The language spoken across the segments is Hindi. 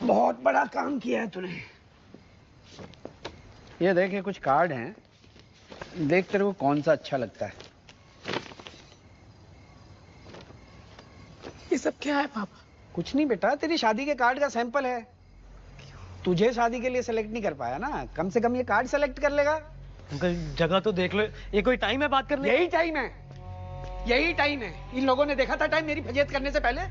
बहुत बड़ा काम किया है तूने। ये देख, ये कुछ कार्ड हैं, देख तेरे को कौन सा अच्छा लगता है। ये सब क्या है पापा? कुछ नहीं बेटा, तेरी शादी के कार्ड का सैंपल है। तुझे शादी के लिए सेलेक्ट नहीं कर पाया ना, कम से कम ये कार्ड सेलेक्ट कर लेगा। अंकल जगह तो देख लो, ये कोई टाइम है बात करने? यही टाइम है, यही टाइम है। इन लोगों ने देखा था टाइम मेरी फजीयत करने से पहले,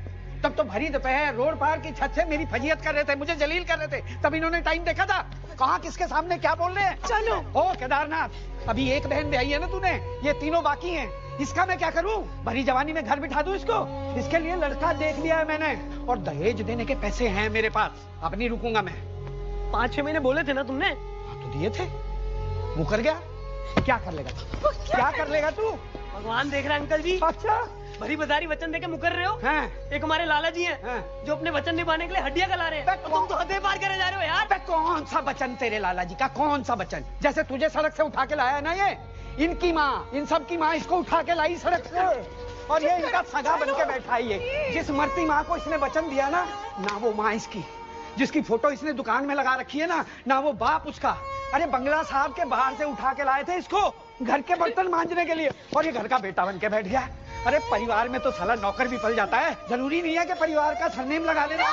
तब तो भरी दोपहर रोड पार की छत से मेरी फजीयत कर रहे थे, मुझे जलील कर रहे थे। तब इन्होंने टाइम देखा था, कहाँ किसके सामने क्या बोल रहे हैं। चलो ओ केदारनाथ, अभी एक बहन ब्याही है ना तूने, ये तीनों बाकी हैं। इसका मैं क्या करूं? भरी जवानी में घर बिठा दूं इसको? इसके लिए लड़का देख लिया है मैंने, और दहेज देने के पैसे हैं मेरे पास। अब नहीं रुकूंगा मैं। 5-6 महीने बोले थे ना तुमने? हाँ तो दिए थे, मुकर गया। क्या कर लेगा तू? क्या कर लेगा तू? भगवान देख रहा है अंकल जी। अच्छा, भरी बदारी वचन देके मुकर रहे हो। हैं? एक हमारे लाला जी हैं, जो अपने वचन निभाने के लिए हड्डियां गला रहे हैं। तुम तो हदें पार करे जा रहे हो यार। बे कौन सा वचन तेरे लाला जी का? कौन सा वचन? जैसे तुझे सड़क से उठा के लाया है ना ये, इनकी माँ, इन सब की माँ इसको उठा के लाई सड़क से, और ये इनका सगा बन के बैठा है। ये जिस मरती माँ को इसने वचन दिया ना वो माँ इसकी, जिसकी फोटो इसने दुकान में लगा रखी है ना वो बाप उसका। अरे बंगला साहब के बाहर से उठा के लाए थे इसको घर के बर्तन मांजने के लिए, और ये घर का बेटा बन के बैठ गया। अरे परिवार में तो साला नौकर भी पल जाता है, जरूरी नहीं है कि परिवार का सरनेम लगा लेना।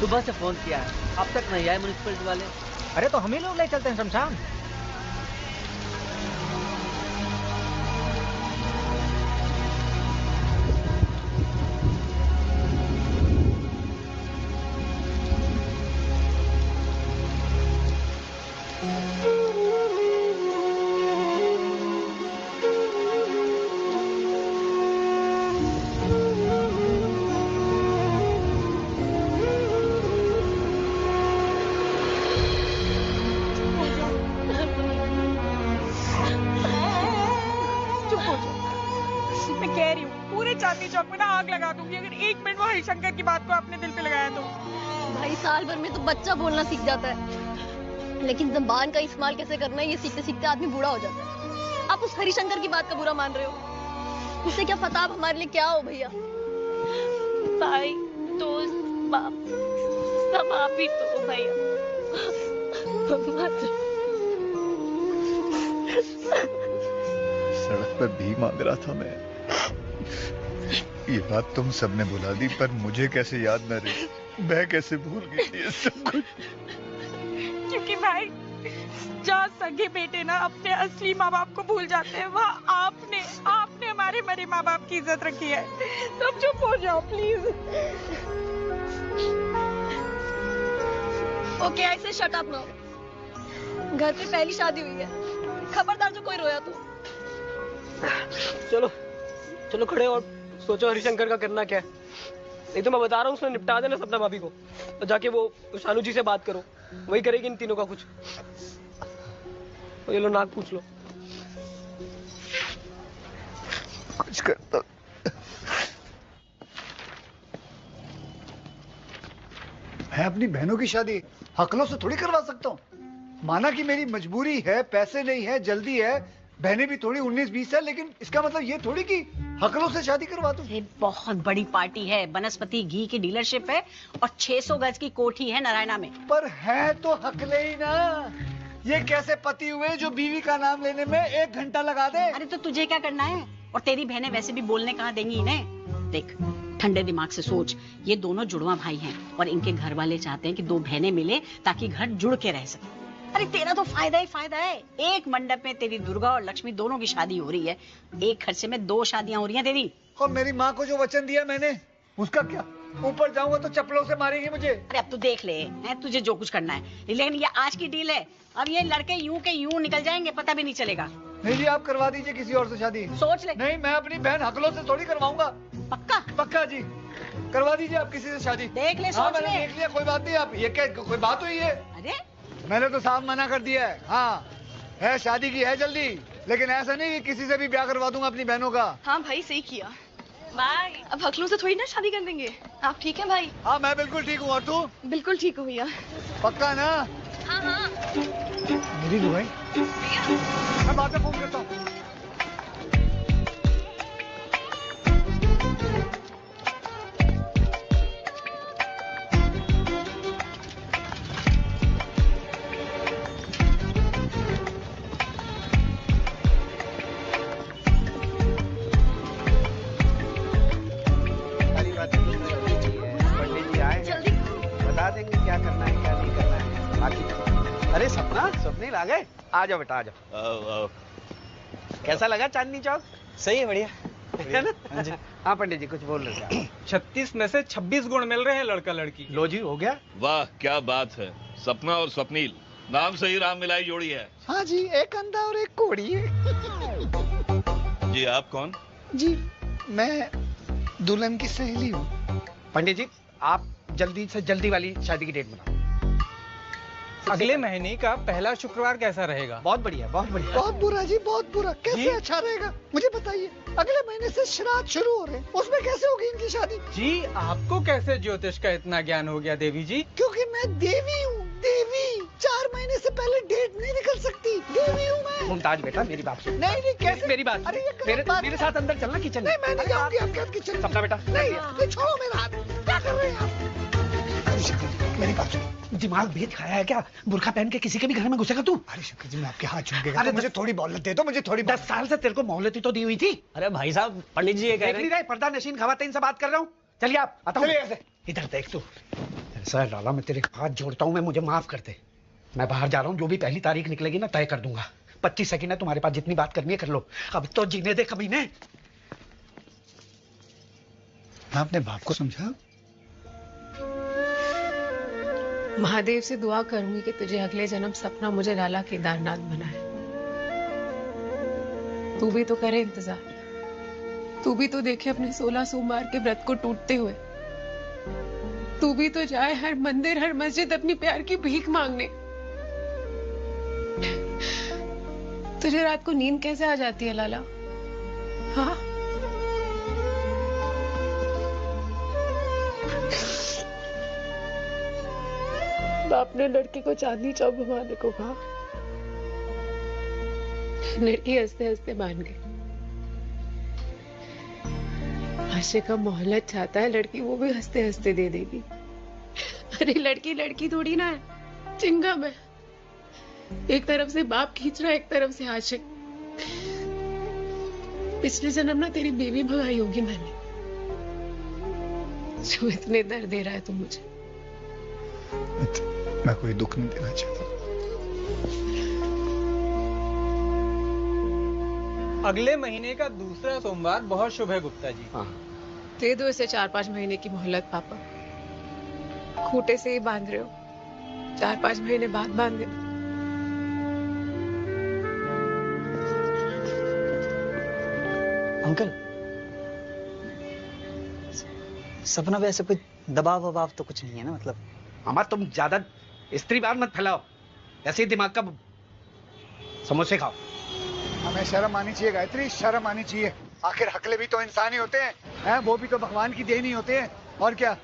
सुबह से फोन किया है, अब तक नहीं आए म्युनिसिपलिटी वाले। अरे तो हम ही लोग ले चलते हैं शमशान। हरिशंकर की बात को अपने दिल पे लगाया तो। भाई साल भर में तो बच्चा बोलना सीख जाता है, लेकिन ज़बान का इस्तेमाल कैसे करना है ये सीखते सीखते आदमी बूढ़ा हो जाता है। आप उस हरिशंकर की बात का बुरा मान रहे हो, उससे क्या पता आप हमारे लिए क्या हो भैया। भाई दोस्त बाप सब आप ही तो हो भैया। सड़क पर भीख मांग रहा था मैं, ये बात तुम सबने बुला दी, पर मुझे कैसे याद न रही, मैं कैसे भूल गई ये सब कुछ। क्योंकि भाई जहाँ सगे बेटे ना अपने असली माँ बाप को भूल जाते हैं, वहाँ आपने हमारे मरे माँ बाप की इज्जत रखी है। तो अब चुप हो जाओ प्लीज। ओके ऐसे शट अप ना, घर पे पहली शादी हुई है, खबरदार जो कोई रोया तो। चलो चलो खड़े और सोचो हरिशंकर का करना क्या है। नहीं तो मैं बता रहा हूँ उसने निपटा देना सपना भाभी को, तो जाके वो शानू जी से बात करो, वही करेगी इन तीनों का कुछ। तो ये लो नाक पूछ लो। कुछ करता मैं अपनी बहनों की शादी हकलों से थोड़ी करवा सकता हूँ। माना कि मेरी मजबूरी है, पैसे नहीं है, जल्दी है, बहनें भी थोड़ी 19-20 है, लेकिन इसका मतलब ये थोड़ी कि हकलों से शादी करवा दूं। ये बहुत बड़ी पार्टी है, बनस्पति घी की डीलरशिप है और 600 गज की कोठी है नारायणा में। पर है तो हकले ही ना। ये कैसे पति हुए जो बीवी का नाम लेने में 1 घंटा लगा दे। अरे तो तुझे क्या करना है, और तेरी बहनें वैसे भी बोलने कहाँ देंगी इन्हें। देख ठंडे दिमाग से सोच, ये दोनों जुड़वा भाई हैं और इनके घर वाले चाहते हैं कि 2 बहनें मिले ताकि घर जुड़ के रह सके। अरे तेरा तो फायदा ही फायदा है। एक मंडप में तेरी दुर्गा और लक्ष्मी दोनों की शादी हो रही है, एक खर्चे में 2 शादियां हो रही हैं तेरी। और मेरी माँ को जो वचन दिया मैंने, उसका क्या? ऊपर जाऊंगा तो चप्पलों से मारेंगे मुझे। अरे अब तू देख ले, हैं तुझे जो कुछ करना है, लेकिन ये आज की डील है। अब ये लड़के यूं के यूं निकल जाएंगे, पता भी नहीं चलेगा। नहीं जी, आप करवा दीजिए किसी और से शादी। सोच ले। नहीं, मैं अपनी बहन हकलों से थोड़ी करवाऊंगा। पक्का? पक्का जी, करवा दीजिए आप किसी से शादी। देख ले, हाँ, सोच मैंने ले। देख लिया, कोई बात नहीं। आप ये क्या कोई बात हुई है? अरे मैंने तो साफ मना कर दिया है। हाँ है, शादी की है जल्दी, लेकिन ऐसा नहीं कि किसी से भी ब्याह करवा दूंगा अपनी बहनों का। हाँ भाई सही किया। भाई अब हकलों से थोड़ी ना शादी कर देंगे। आप ठीक है भाई? हाँ मैं बिल्कुल ठीक हूँ, और तू? बिल्कुल ठीक हो भैया। पक्का ना? हाँ हाँ। मेरी दुआएं। मैं बाद में फोन करता हूँ। पंडित जी आए हैं, बता देंगे क्या करना है क्या नहीं करना है। बाकी अरे सपना, स्वप्निल आ गए। आ जाओ बेटा, आ जाओ। कैसा लगा चांदनी चौक? सही है, बढ़िया है ना? हाँ पंडित जी कुछ बोल रहे थे। 36 में से 26 गुण मिल रहे हैं लड़का लड़की। लो जी, हो गया। वाह क्या बात है, सपना और स्वप्निल नाम से ही राम मिलाई जोड़ी है। हाँ जी, एक अंधा और एक कोड़ी है। जी आप कौन? जी मैं दुल्हन की सहेली हूँ। पंडित जी आप जल्दी से जल्दी वाली शादी की डेट बनाओ। अगले महीने का पहला शुक्रवार कैसा रहेगा? बहुत बढ़िया, बहुत बढ़िया। बहुत बुरा जी, बहुत बुरा। कैसे जी? अच्छा रहेगा मुझे बताइए। अगले महीने से श्राद्ध शुरू हो रहे हैं, उसमें कैसे होगी इनकी शादी? जी आपको कैसे ज्योतिष का इतना ज्ञान हो गया देवी जी? क्योंकि मैं देवी हूँ, देवी। 4 महीने से पहले डेट नहीं निकल सकती, देवी हूँ मैं। मुमताज बेटा मेरी बात सुन। नहीं नहीं, कैसे? मेरी बात अरे ये मेरे बात- मेरे साथ अंदर चलना किचन में। नहीं मैं नहीं जाऊंगी आपके हाथ किचन में। सपना बेटा नहीं, छोड़ो मेरा हाथ। क्या कर रहे हैं आप? मेरी बात सुनो। दिमाग भेद खाया है क्या? बुर्खा पहन के किसी के भी घर में घुसेगा तू? अरे शंकर जी, मैं आपके हाथ छू के अरे मुझे थोड़ी मोहलत दे दो, मुझे थोड़ी 10 साल से तेरे को मोहलत ही तो दी हुई थी। अरे भाई साहब, पंडित जी ये कह देख रहे नहीं हैं। रहे, पर्दा नशीन खवातीन से बात कर रहा हूँ। चलिए आप, आता हूँ। चलिए ऐसे। इधर देख तू। ऐसा लाला, मैं तेरे हाथ जोड़ता हूँ, मैं मुझे माफ कर दे। मैं बाहर जा रहा हूँ, जो भी पहली तारीख निकलेगी ना तय कर दूंगा। 25 सेकंड है तुम्हारे पास, जितनी बात करनी है कर लो। अब तो जीने दे कभी ने। मैं अपने बाप को समझा। महादेव से दुआ करूंगी कि तुझे अगले जन्म सपना मुझे लाला केदारनाथ बनाए। तू भी तो करे इंतजार, तू भी तो देखे अपने 16 सोमवार के व्रत को टूटते हुए। तू भी तो जाए हर मंदिर हर मस्जिद अपनी प्यार की भीख मांगने। तुझे रात को नींद कैसे आ जाती है लाला? हाँ बाप ने लड़की को चांदनी चौक घुमाने को कहा। लड़की हंसते हंसते मान गई। आशिक का मोहल्लत चाहता है, लड़की वो भी हंसते हंसते दे देगी। अरे लड़की लड़की थोड़ी ना है, चिंगम है। एक तरफ से बाप खींच रहा है, एक तरफ से आशिक। पिछले जन्म ना तेरी बेबी भगाई होगी मैंने, जो इतने दर्द दे रहा है तू मुझे। मैं कोई दुख नहीं देना चाहता। अगले महीने का दूसरा सोमवार बहुत शुभ है गुप्ता जी। हाँ। दे दो इसे 4-5 महीने की मोहलत पापा। खूटे से ही बांध रहे हो, 4-5 महीने बाद बांध दे। अंकल, सपना पे ऐसे कोई दबाव वबाव तो कुछ नहीं है ना? मतलब हमारा तुम ज्यादा स्त्रीवाद मत फैलाओ, ऐसे ही दिमाग का समोसे खाओ। हमें शर्म आनी चाहिए गायत्री, शर्म आनी चाहिए। आखिर हकले भी तो इंसान ही होते हैं, वो भी तो भगवान की देन ही होते हैं, और क्या।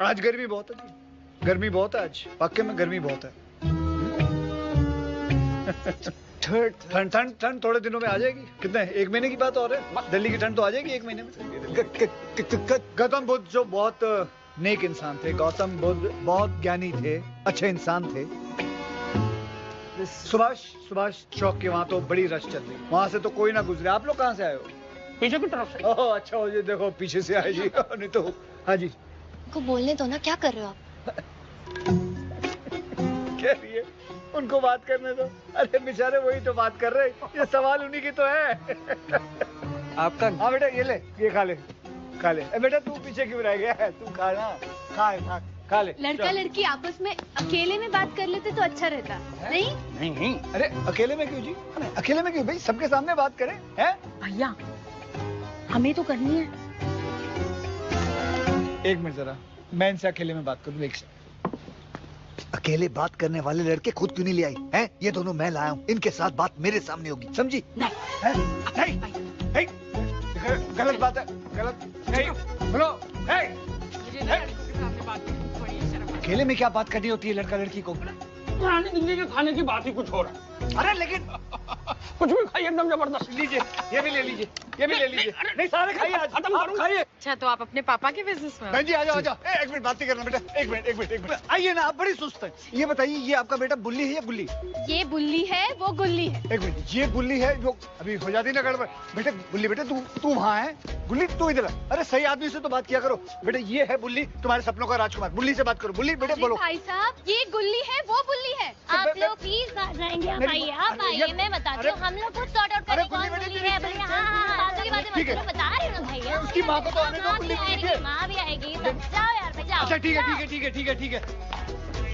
आज गर्मी बहुत है जी, गर्मी बहुत है आज, पक्के में गर्मी बहुत है। ठंड ठंड ठंड थोड़े दिनों में आ जाएगी। कितने, 1 महीने की बात और है। दिल्ली की ठंड तो आ जाएगी 1 महीने में। गौतम बुद्ध जो बहुत नेक इंसान थे, गौतम बुद्ध बहुत ज्ञानी थे, अच्छे इंसान थे। सुभाष चौक के वहां तो बड़ी रश चल रही, वहां से तो कोई ना गुजरे। आप लोग कहाँ से आए हो? पीछे की तरफ से। ओह अच्छा हो जी, देखो पीछे से आए जी। नहीं तो हाँ जी को बोलने दो ना, क्या कर रहे हो आप? कह रही है उनको बात करने दो। अरे बेचारे वही तो बात कर रहे, ये सवाल उन्हीं की तो है। आपका हाँ बेटा ये ले, ये खा ले, खा ले। बेटा तू पीछे क्यों रह गया है, तू खा ना, खा ले। लड़का लड़की आपस में अकेले में बात कर लेते तो अच्छा रहता। नहीं नहीं। अरे अकेले में क्यों जी, अकेले में क्यों भाई, सबके सामने बात करें हैं? भैया हमें तो करनी है। एक मिनट जरा, मैं इनसे अकेले में बात करूं। एक सेकंड। अकेले बात करने वाले लड़के खुद क्यों नहीं ले आई हैं? ये दोनों मैं लाया हूँ, इनके साथ बात मेरे सामने होगी, समझी? नहीं, नहीं, गलत बात है, गलत नहीं। बोलो, अकेले में क्या बात करनी होती है लड़का लड़की को? पुरानी दिल्ली के खाने की बात ही कुछ हो रहा है। अरे लेकिन कुछ भी खाइए एकदम जबरदस्त। लीजिए, ये भी ले लीजिए, ये भी ले लीजिए। नहीं सारे खाइए, आज खत्म करूं। खाइए। अच्छा तो आप अपने पापा के बिजनेस में? बहन जी आ जाओ, आ जाओ। एक मिनट बात नहीं करना बेटा, एक मिनट। आइए ना, आप बड़ी सुस्त है। ये बताइए, ये आपका बेटा बुल्ली है या गुल्ली? ये बुल्ली है, वो गुल्ली है। एक मिनट, ये बुल्ली है जो अभी हो जाती ना गड़बड़। बेटे बुल्ली, बेटे तू वहाँ है, गुल्ली तू इधर। अरे सही आदमी से तो बात किया करो। बेटे ये है बुल्ली, तुम्हारे सपनों का राजकुमार। बुल्ली से बात करो। बुल्ली बेटे बोलो। भाई साहब ये गुल्ली है, वो बुल्ली है। आप लोग प्लीज आ जाएंगे। आप आइए, आप आइए, मैं बताती हूँ। हम लोग खुद सॉर्ट आउट करेंगे कौन बुल्ली है। भैया हाँ, बातों की बातें मत करो, बता रही हूँ ना भैया। उसकी माँ को तो आने दो, बुल्ली आएगी, माँ भी आएगी। जाओ यार भाई, जाओ। अच्छा ठीक है।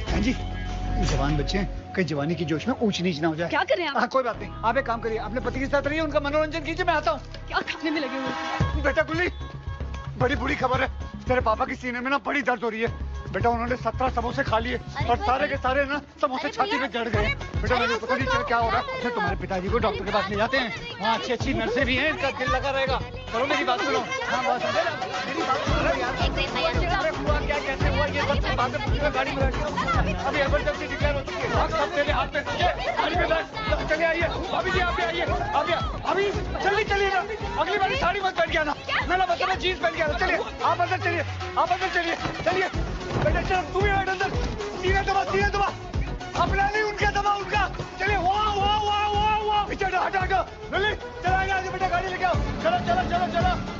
हाँ जी, जवान बच्चे हैं, कहीं जवानी की जोश में ऊंच नीच ना हो जाए। क्या करें आप? हाँ कोई बात नहीं, आप एक काम करिए, अपने पति के साथ रहिए, उनका मनोरंजन कीजिए, मैं आता हूँ। क्या खाने में लगे हुए? बेटा गुल्ली, बड़ी बुरी खबर है, तेरे पापा की सीने में ना बड़ी दर्द हो रही है। बेटा उन्होंने 17 समोसे खा लिए और सारे के सारे ना समोसे छाती में जड़ गए। बेटा मुझे पता नहीं चल क्या हो रहा है। अच्छा तुम्हारे पिताजी को डॉक्टर के पास ले जाते हैं, वहाँ अच्छी नर्सें भी हैं, इनका दिल लगा रहेगा। करो मेरी बात सुनो। हाँ बात मेरी बात सुनो यार। अरे हुआ क्या, कैसे हुआ, ये सब बातें पूछी मैं गाड़ी में बैठी। अभी इमरजेंसी डिक्लेयर हो चुकी है, सब तेरे हाथ में। गाड़ी में बैठ, चले आइए अभी जी, आप भी आइए, अभी जल्दी चलिए ना। अगली बार साड़ी मत पहन के आना, मैं मतलब जीन्स पहन के आना। चलिए आप अंदर चलिए, चलिए बेटा चल, तू भी बैठ अंदर। सीने दबा, अपना नहीं उनका दबा, उनका। चलिए वाह पीछे हटा लल्ली, चला आगे बेटा, गाड़ी लेके आओ। चलो।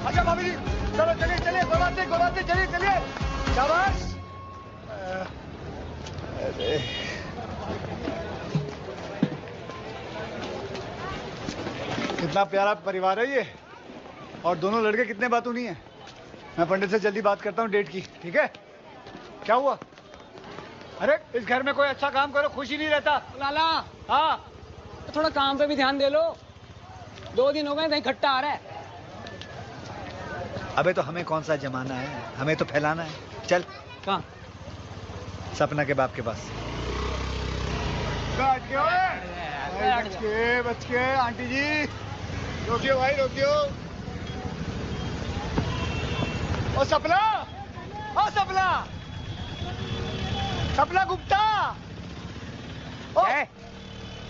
अच्छा भाभी जी चलो, चलिए कोई बात नहीं, चलिए शाबाश। अरे कितना प्यारा परिवार है ये, और दोनों लड़के कितने बातूनी हैं। मैं पंडित से जल्दी बात करता हूँ डेट की, ठीक है? क्या हुआ? अरे इस घर में कोई अच्छा काम करो, खुशी नहीं रहता। लाला हाँ तो थोड़ा काम पे भी ध्यान दे लो, 2 दिन हो गए कहीं खट्टा आ रहा है। अबे तो हमें कौन सा जमाना है, हमें तो फैलाना है। चल कहाँ? सपना के बाप के पास। बच के आंटी जी, रोकियो भाई रोकियो। ओ सपना गुप्ता।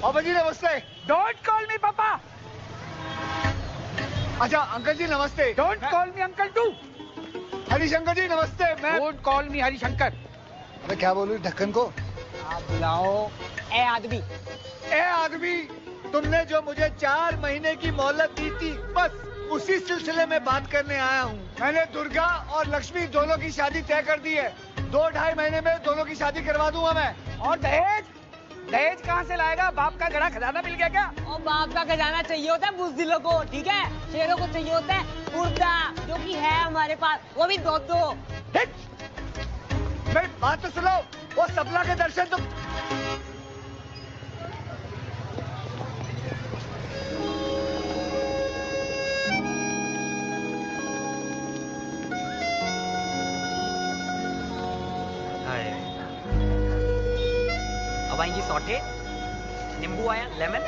ओ जी नमस्ते। डोंट कॉल मी पापा। अच्छा अंकल जी नमस्ते। Don't call me uncle too. Harishankar ji नमस्ते। मैं डोंट कॉल मी हरिशंकर। अबे क्या बोलूं ढक्कन को? आप बुलाओ ए आदमी, तुमने जो मुझे 4 महीने की मोहलत दी थी, बस उसी सिलसिले में बात करने आया हूँ। मैंने दुर्गा और लक्ष्मी दोनों की शादी तय कर दी है। 2-2.5 महीने में दोनों की शादी करवा दूंगा मैं। और दहेज कहाँ से लाएगा? बाप का गड़ा खजाना मिल गया क्या? और बाप का खजाना चाहिए होता है बुज़दिलों को, ठीक है? शेरों को चाहिए होता है मुर्दा, जो कि है हमारे पास, वो भी 2-2। मेरी बात तो सुनो, वो सपना के दर्शन तो अब आएंगी सौटे, नींबू आया, लेमन।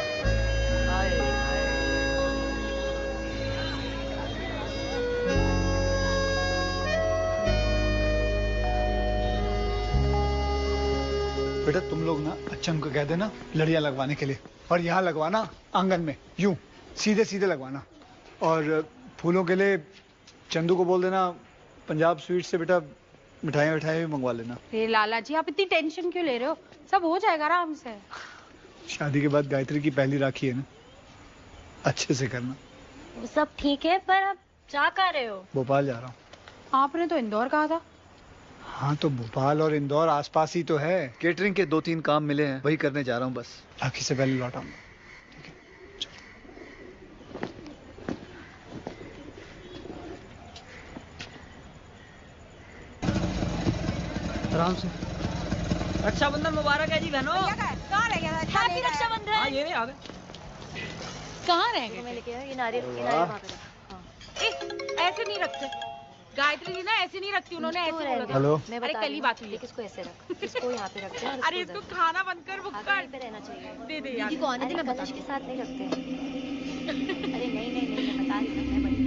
बेटा तुम लोग ना अच्छन को कह देना लड़ियां लगवाने के लिए, और यहाँ लगवाना आंगन में, यूं सीधे लगवाना। और फूलों के लिए चंदू को बोल देना पंजाब स्वीट से बेटा मिठाइयाँ भी मंगवा लेना। लाला जी आप इतनी टेंशन क्यों ले रहे हो, सब हो जाएगा आराम से। शादी के बाद गायत्री की पहली राखी है ना, अच्छे से करना। सब ठीक है, पर आप जा कहाँ रहे हो? भोपाल जा रहा हूँ। आपने तो इंदौर कहा था। हाँ तो भोपाल और इंदौर आसपास ही तो है। केटरिंग के 2-3 काम मिले हैं, वही करने जा रहा हूँ बस। राखी से पहले लौट आऊंगा। आराम से। रक्षाबंधन मुबारक है जी बहनों। कहाँ रह गया? हैप्पी रक्षाबंधन। हाँ ये नहीं आ गए। कहाँ रह गए? मैं लेके आया, ये नारियल वहाँ पे रख। ऐसे नहीं रखते। गायत्री जी ना ऐसे नहीं रखती, उन्होंने ऐसे बोला था। हेलो। मैं अरे बता कल ही बात हुई है। इसको ऐसे रख, इसको यहाँ पे रखते हैं। अरे इसको खाना बंद कर, यहीं पे रहना चाहिए। दे दे दीदी को आने दे, मैं कलश के साथ नहीं रखते। अरे नहीं नहीं नहीं, मैं बता रही हूँ, मैं बड़ी।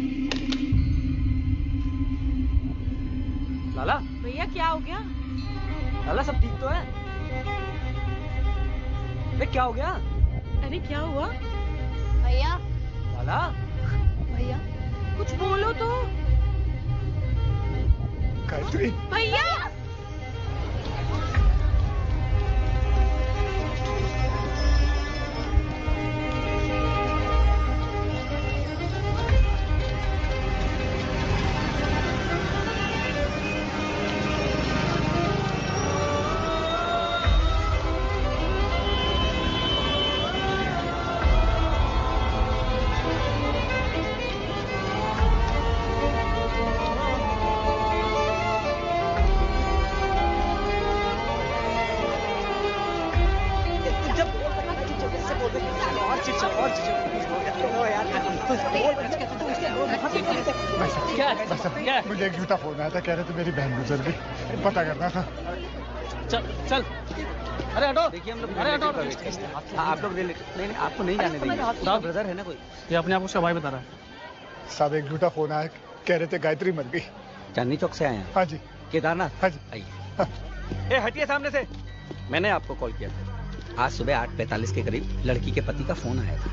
लाला भैया क्या हो गया? लाला सब ठीक तो है? अरे क्या हो गया? अरे क्या हुआ? भैया लाला भैया कुछ बोलो तो। गायत्री भैया क्या? मुझे एक झूठा फोन आया था, कह रहे थे मेरी बहन गुजर गई, पता करना था। चल चल। अरे हटो। देखिए हम लोग अरे हटो। आप लोग नहीं आपको नहीं जाने देंगे। ब्रदर है ना कोई? ये अपने आप उसका भाई बता रहा है। साहब एक झूठा फोन आया, कह रहे थे गायत्री मर गई। चांदनी चौक से आए हैं? हाँ जी। केदारनाथ? हाँ जी। आइए। ए हटिए सामने से। मैंने आपको कॉल किया था। आज सुबह 8:45 के करीब लड़की के पति का फोन आया था।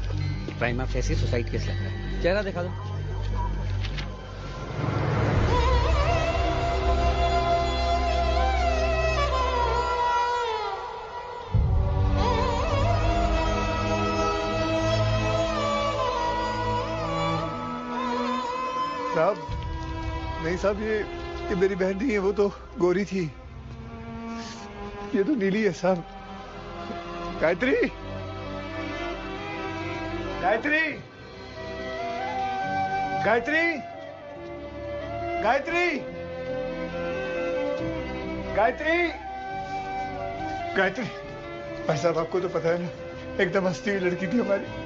प्राइमा फेसी सुसाइड केस लग रहा है। चेहरा दिखा दो। साहब नहीं साहब, ये मेरी बहन नहीं है, वो तो गोरी थी। ये तो नीली है साहब। गायत्री गायत्री गायत्री गायत्री गायत्री गायत्री। भाई साहब आपको तो पता है ना, एकदम हंसती हुई लड़की थी हमारी।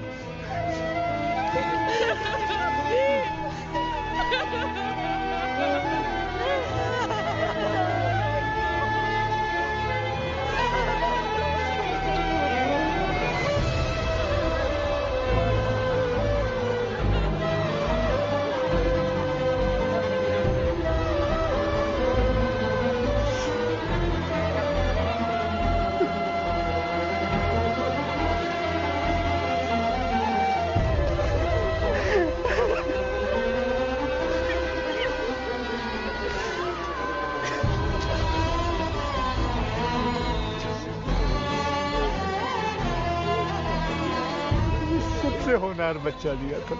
सबसे होनहार बच्चा दिया था,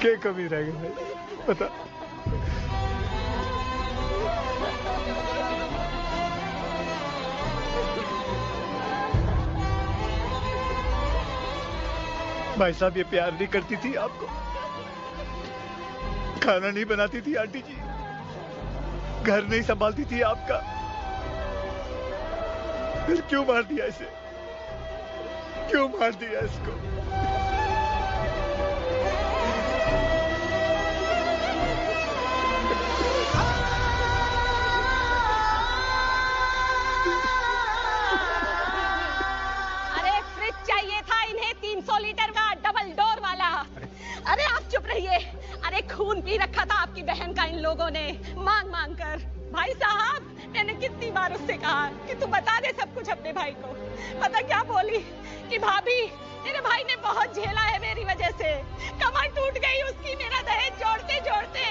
क्या कमी रह गई भाई पता। भाई साहब ये प्यार नहीं करती थी आपको, खाना नहीं बनाती थी आंटी जी, घर नहीं संभालती थी आपका, फिर क्यों मार दिया इसे, क्यों मार दिया इसको? अरे फ्रिज चाहिए था इन्हें 300 लीटर का डबल डोर वाला। अरे आप चुप रहिए। अरे खून पी रखा था आपकी बहन का इन लोगों ने मांग मांग कर। भाई साहब मैंने कितनी बार उससे कहा कि तू बता दे सब कुछ अपने भाई को। पता क्या बोली कि भाभी मेरे भाई ने बहुत झेला है मेरी वजह से, कमर टूट गई उसकी मेरा दहेज जोड़ते जोड़ते।